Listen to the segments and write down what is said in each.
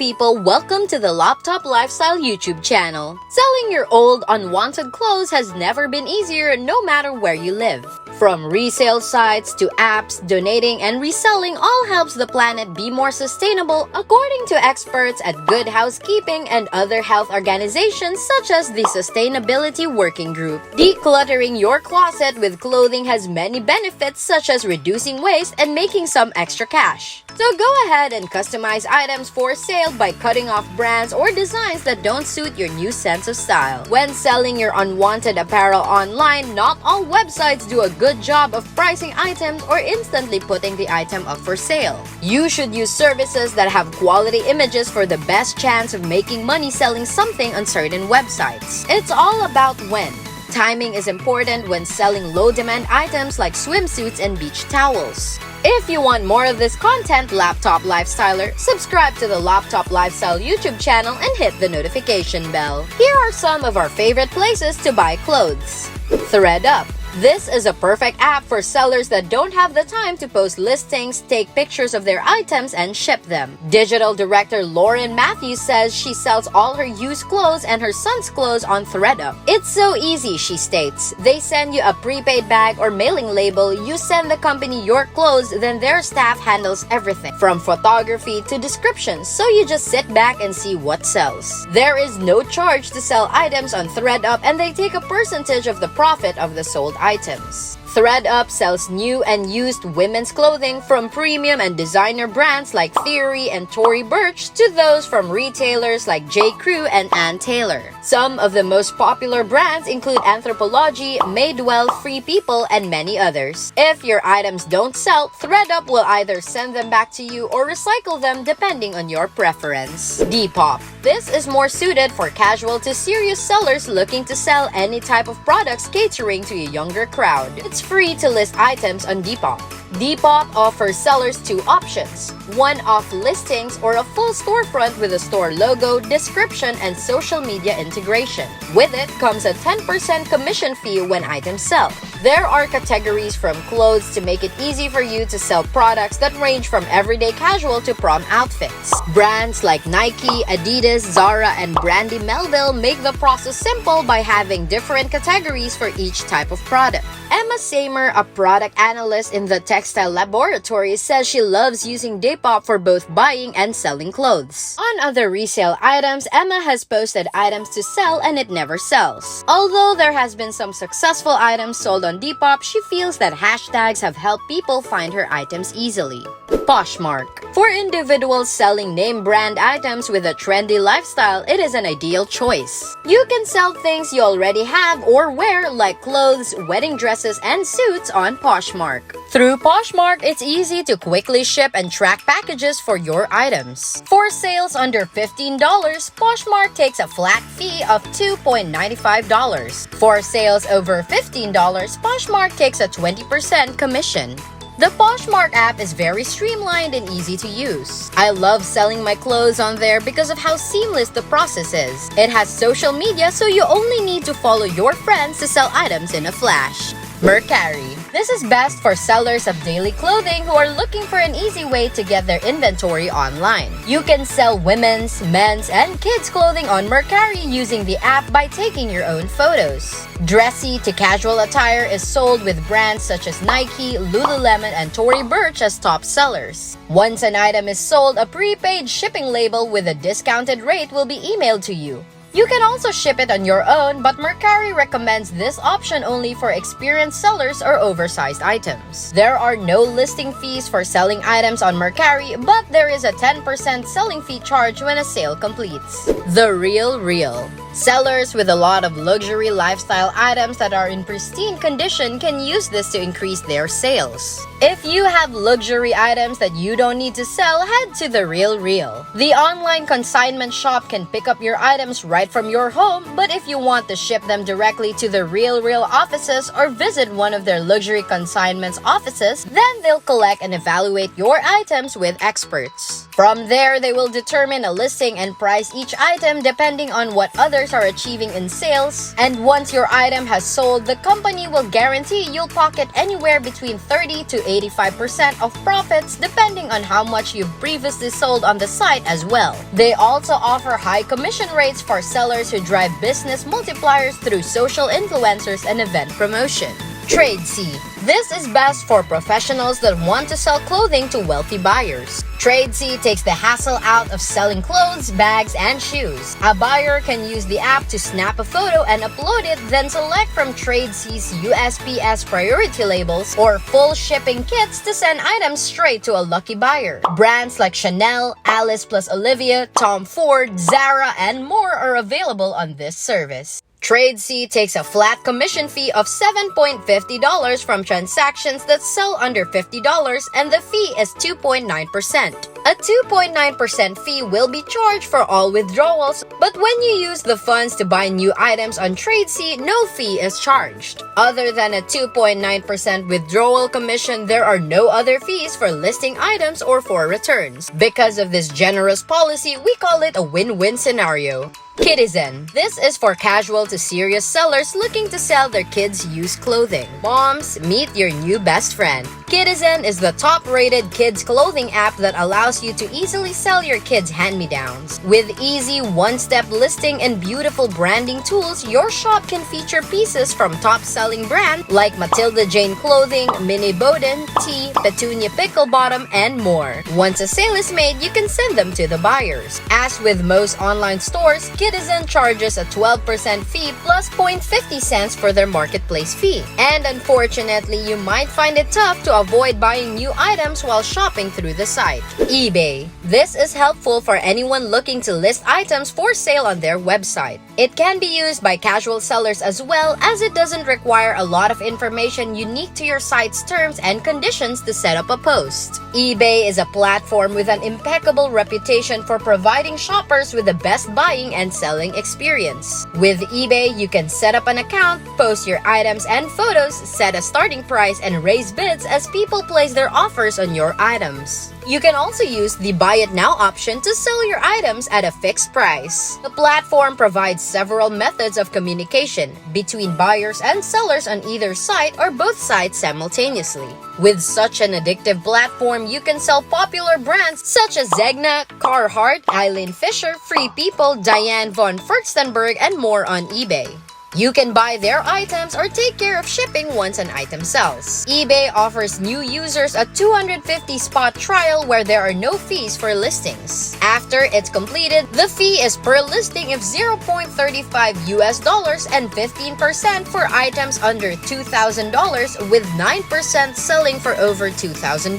people, welcome to the Laptop Lifestyle YouTube channel. Selling your old, unwanted clothes has never been easier no matter where you live. From resale sites to apps, donating and reselling all helps the planet be more sustainable according to experts at Good Housekeeping and other health organizations such as the Sustainability Working Group. Decluttering your closet with clothing has many benefits such as reducing waste and making some extra cash. So go ahead and customize items for sale by cutting off brands or designs that don't suit your new sense of style. When selling your unwanted apparel online, not all websites do a good job of pricing items or instantly putting the item up for sale. You should use services that have quality images for the best chance of making money selling something on certain websites. It's all about when. Timing is important when selling low-demand items like swimsuits and beach towels. If you want more of this content, Laptop Lifestyler, subscribe to the Laptop Lifestyle YouTube channel and hit the notification bell. Here are some of our favorite places to buy clothes. ThreadUp. This is a perfect app for sellers that don't have the time to post listings, take pictures of their items, and ship them. Digital director Lauren Matthews says she sells all her used clothes and her son's clothes on ThreadUp. It's so easy, she states. They send you a prepaid bag or mailing label, you send the company your clothes, then their staff handles everything, from photography to descriptions, so you just sit back and see what sells. There is no charge to sell items on ThreadUp and they take a percentage of the profit of the sold items. ThreadUp sells new and used women's clothing from premium and designer brands like Theory and Tory Burch to those from retailers like J. Crew and Ann Taylor. Some of the most popular brands include Anthropologie, Madewell, Free People, and many others. If your items don't sell, ThreadUp will either send them back to you or recycle them depending on your preference. Depop. This is more suited for casual to serious sellers looking to sell any type of products catering to a younger crowd. It's free to list items on Depop. Depop offers sellers two options: one-off listings or a full storefront with a store logo, description, and social media integration. With it comes a 10% commission fee when items sell. There are categories from clothes to make it easy for you to sell products that range from everyday casual to prom outfits. Brands like Nike, Adidas, Zara, and Brandy Melville make the process simple by having different categories for each type of product. Emma Samer, a product analyst in the textile laboratory, says she loves using Depop for both buying and selling clothes. On other resale items, Emma has posted items to sell and it never sells. Although there has been some successful items sold on Depop, she feels that hashtags have helped people find her items easily. Poshmark. For individuals selling name brand items with a trendy lifestyle, it is an ideal choice. You can sell things you already have or wear like clothes, wedding dresses, and suits on Poshmark. Through Poshmark, it's easy to quickly ship and track packages for your items. For sales under $15, Poshmark takes a flat fee of $2.95. For sales over $15, Poshmark takes a 20% commission. The Poshmark app is very streamlined and easy to use. I love selling my clothes on there because of how seamless the process is. It has social media, so you only need to follow your friends to sell items in a flash. Mercari. This is best for sellers of daily clothing who are looking for an easy way to get their inventory online. You can sell women's, men's, and kids' clothing on Mercari using the app by taking your own photos. Dressy to casual attire is sold with brands such as Nike, Lululemon, and Tory Burch as top sellers. Once an item is sold, a prepaid shipping label with a discounted rate will be emailed to you. You can also ship it on your own, but Mercari recommends this option only for experienced sellers or oversized items. There are no listing fees for selling items on Mercari, but there is a 10% selling fee charge when a sale completes. The Real Real. Sellers with a lot of luxury lifestyle items that are in pristine condition can use this to increase their sales. If you have luxury items that you don't need to sell, head to The Real Real. The online consignment shop can pick up your items right from your home, but if you want to ship them directly to The Real Real offices or visit one of their luxury consignments offices, then they'll collect and evaluate your items with experts. From there, they will determine a listing and price each item depending on what other buyers are achieving in sales. And once your item has sold, the company will guarantee you'll pocket anywhere between 30 to 85% of profits depending on how much you've previously sold on the site as well. They also offer high commission rates for sellers who drive business multipliers through social influencers and event promotion. Tradesy. This is best for professionals that want to sell clothing to wealthy buyers. Tradesy takes the hassle out of selling clothes, bags, and shoes. A buyer can use the app to snap a photo and upload it, then select from Tradesy's USPS priority labels or full shipping kits to send items straight to a lucky buyer. Brands like Chanel, Alice plus Olivia, Tom Ford, Zara, and more are available on this service. Tradesy takes a flat commission fee of $7.50 from transactions that sell under $50, and the fee is 2.9%. A 2.9% fee will be charged for all withdrawals, but when you use the funds to buy new items on Tradesy, no fee is charged. Other than a 2.9% withdrawal commission, there are no other fees for listing items or for returns. Because of this generous policy, we call it a win-win scenario. Kitizen. This is for casual to serious sellers looking to sell their kids' used clothing. Moms, meet your new best friend. Kitizen is the top-rated kids' clothing app that allows you to easily sell your kids' hand-me-downs. With easy one-step listing and beautiful branding tools, your shop can feature pieces from top-selling brands like Matilda Jane Clothing, Minnie Bowden, Tea, Petunia Pickle Bottom, and more. Once a sale is made, you can send them to the buyers. As with most online stores, Kitizen charges a 12% fee plus 0.50 cents for their marketplace fee. And unfortunately, you might find it tough to avoid buying new items while shopping through the site. eBay. This is helpful for anyone looking to list items for sale on their website. It can be used by casual sellers as well, as it doesn't require a lot of information unique to your site's terms and conditions to set up a post. eBay is a platform with an impeccable reputation for providing shoppers with the best buying and selling experience. With eBay, you can set up an account, post your items and photos, set a starting price, and raise bids as people place their offers on your items. You can also use the Buy It Now option to sell your items at a fixed price. The platform provides several methods of communication between buyers and sellers on either site or both sites simultaneously. With such an addictive platform, you can sell popular brands such as Zegna, Carhartt, Eileen Fisher, Free People, Diane von Furstenberg, and more on eBay. You can buy their items or take care of shipping once an item sells. eBay offers new users a 250-spot trial where there are no fees for listings. After it's completed, the fee is per listing of $0.35 and 15% for items under $2,000, with 9% selling for over $2,000.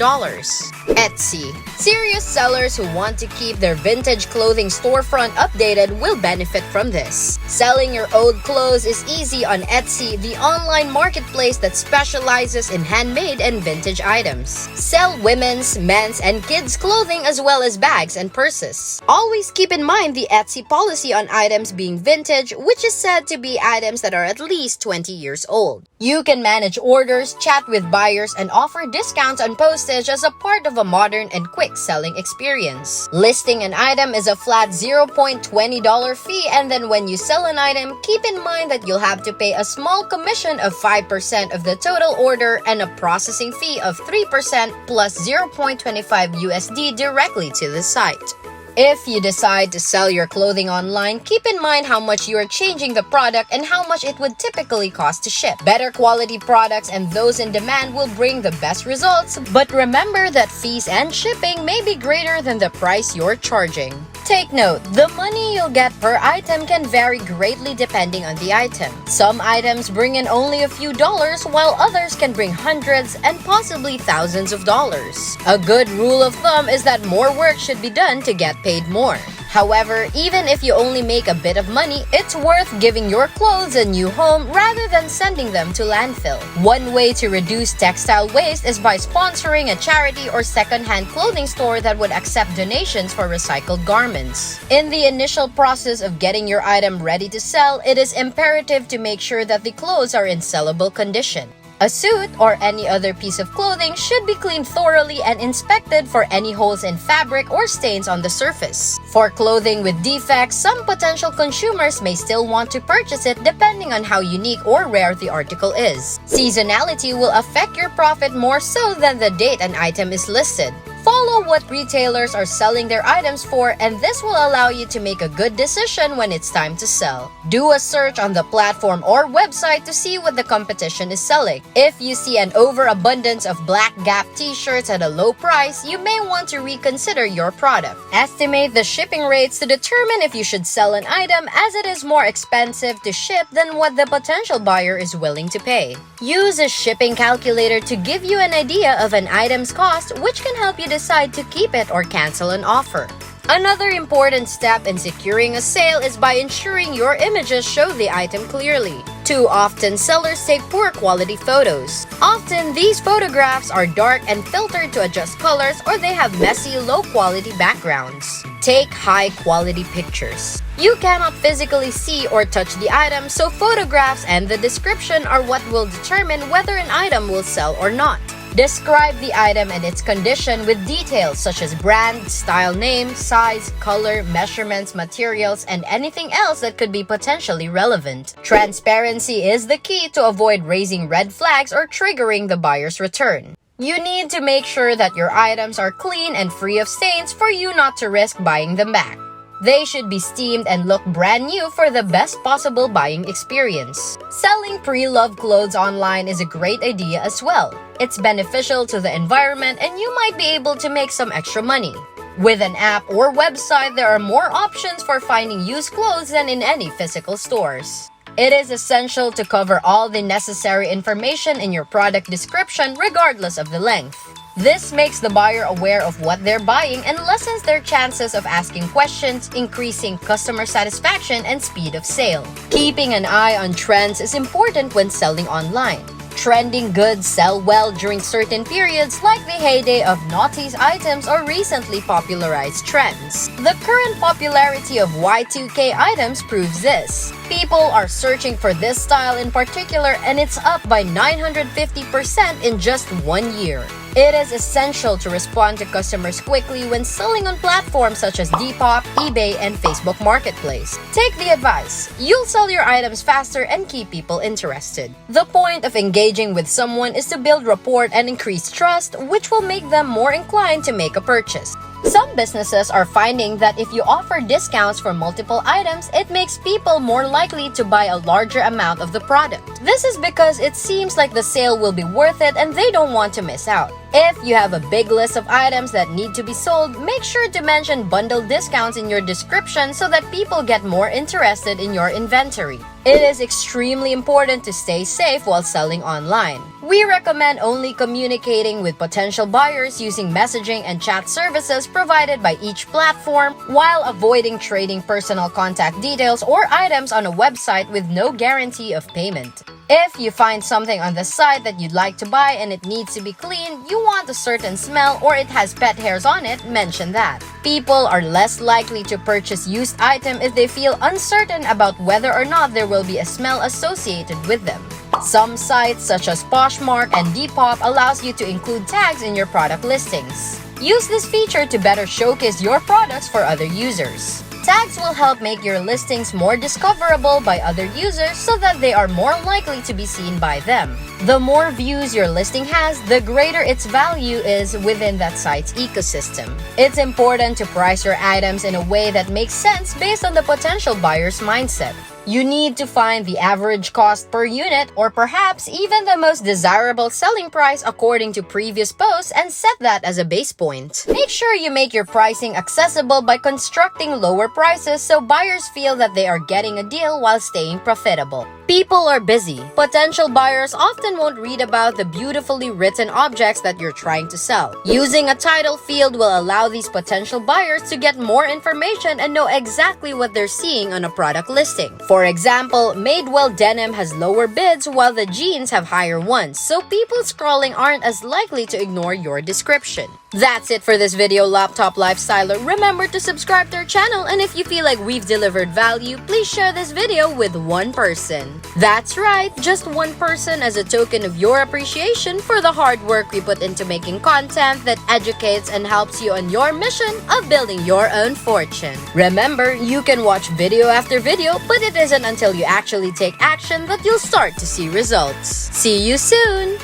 Etsy. Serious sellers who want to keep their vintage clothing storefront updated will benefit from this. Selling your old clothes is easy on Etsy, the online marketplace that specializes in handmade and vintage items. Sell women's, men's, and kids' clothing as well as bags and purses. Always keep in mind the Etsy policy on items being vintage, which is said to be items that are at least 20 years old. You can manage orders, chat with buyers, and offer discounts on postage as a part of a modern and quick selling experience. Listing an item is a flat $0.20 fee, and then when you sell an item, keep in mind that you'll have to pay a small commission of 5% of the total order and a processing fee of 3% plus 0.25 USD directly to the site. If you decide to sell your clothing online, keep in mind how much you are changing the product and how much it would typically cost to ship. Better quality products and those in demand will bring the best results, but remember that fees and shipping may be greater than the price you're charging. Take note, the money you'll get per item can vary greatly depending on the item. Some items bring in only a few dollars, while others can bring hundreds and possibly thousands of dollars. A good rule of thumb is that more work should be done to get paid more. However, even if you only make a bit of money, it's worth giving your clothes a new home rather than sending them to landfill. One way to reduce textile waste is by sponsoring a charity or second-hand clothing store that would accept donations for recycled garments. In the initial process of getting your item ready to sell, it is imperative to make sure that the clothes are in sellable condition. A suit or any other piece of clothing should be cleaned thoroughly and inspected for any holes in fabric or stains on the surface. For clothing with defects, some potential consumers may still want to purchase it depending on how unique or rare the article is. Seasonality will affect your profit more so than the date an item is listed. Follow what retailers are selling their items for, and this will allow you to make a good decision when it's time to sell. Do a search on the platform or website to see what the competition is selling. If you see an overabundance of Black Gap t-shirts at a low price, you may want to reconsider your product. Estimate the shipping rates to determine if you should sell an item, as it is more expensive to ship than what the potential buyer is willing to pay. Use a shipping calculator to give you an idea of an item's cost, which can help you decide to keep it or cancel an offer. Another important step in securing a sale is by ensuring your images show the item clearly. Too often, sellers take poor quality photos. Often, these photographs are dark and filtered to adjust colors, or they have messy, low-quality backgrounds. Take high-quality pictures. You cannot physically see or touch the item, so photographs and the description are what will determine whether an item will sell or not. Describe the item and its condition with details such as brand, style name, size, color, measurements, materials, and anything else that could be potentially relevant. Transparency is the key to avoid raising red flags or triggering the buyer's return. You need to make sure that your items are clean and free of stains for you not to risk buying them back. They should be steamed and look brand new for the best possible buying experience. Selling pre-loved clothes online is a great idea as well. It's beneficial to the environment and you might be able to make some extra money. With an app or website, there are more options for finding used clothes than in any physical stores. It is essential to cover all the necessary information in your product description regardless of the length. This makes the buyer aware of what they're buying and lessens their chances of asking questions, increasing customer satisfaction and speed of sale. Keeping an eye on trends is important when selling online. Trending goods sell well during certain periods, like the heyday of noughties items or recently popularized trends. The current popularity of Y2K items proves this. People are searching for this style in particular, and it's up by 950% in just 1 year. It is essential to respond to customers quickly when selling on platforms such as Depop, eBay, and Facebook Marketplace. Take the advice. You'll sell your items faster and keep people interested. The point of engaging with someone is to build rapport and increase trust, which will make them more inclined to make a purchase. Some businesses are finding that if you offer discounts for multiple items, it makes people more likely to buy a larger amount of the product. This is because it seems like the sale will be worth it and they don't want to miss out. If you have a big list of items that need to be sold, make sure to mention bundle discounts in your description so that people get more interested in your inventory. It is extremely important to stay safe while selling online. We recommend only communicating with potential buyers using messaging and chat services provided by each platform, while avoiding trading personal contact details or items on a website with no guarantee of payment. If you find something on the site that you'd like to buy and it needs to be clean, you want a certain smell, or it has pet hairs on it, mention that. People are less likely to purchase used items if they feel uncertain about whether or not there will be a smell associated with them. Some sites such as Poshmark and Depop allows you to include tags in your product listings. Use this feature to better showcase your products for other users. Tags will help make your listings more discoverable by other users so that they are more likely to be seen by them. The more views your listing has, the greater its value is within that site's ecosystem. It's important to price your items in a way that makes sense based on the potential buyer's mindset. You need to find the average cost per unit, or perhaps even the most desirable selling price according to previous posts, and set that as a base point. Make sure you make your pricing accessible by constructing lower prices so buyers feel that they are getting a deal while staying profitable. People are busy. Potential buyers often won't read about the beautifully written objects that you're trying to sell. Using a title field will allow these potential buyers to get more information and know exactly what they're seeing on a product listing. For example, Madewell denim has lower bids while the jeans have higher ones, so people scrolling aren't as likely to ignore your description. That's it for this video, Laptop Lifestyler. Remember to subscribe to our channel, and if you feel like we've delivered value, please share this video with one person. That's right, just one person, as a token of your appreciation for the hard work we put into making content that educates and helps you on your mission of building your own fortune. Remember, you can watch video after video, but it isn't until you actually take action that you'll start to see results. See you soon!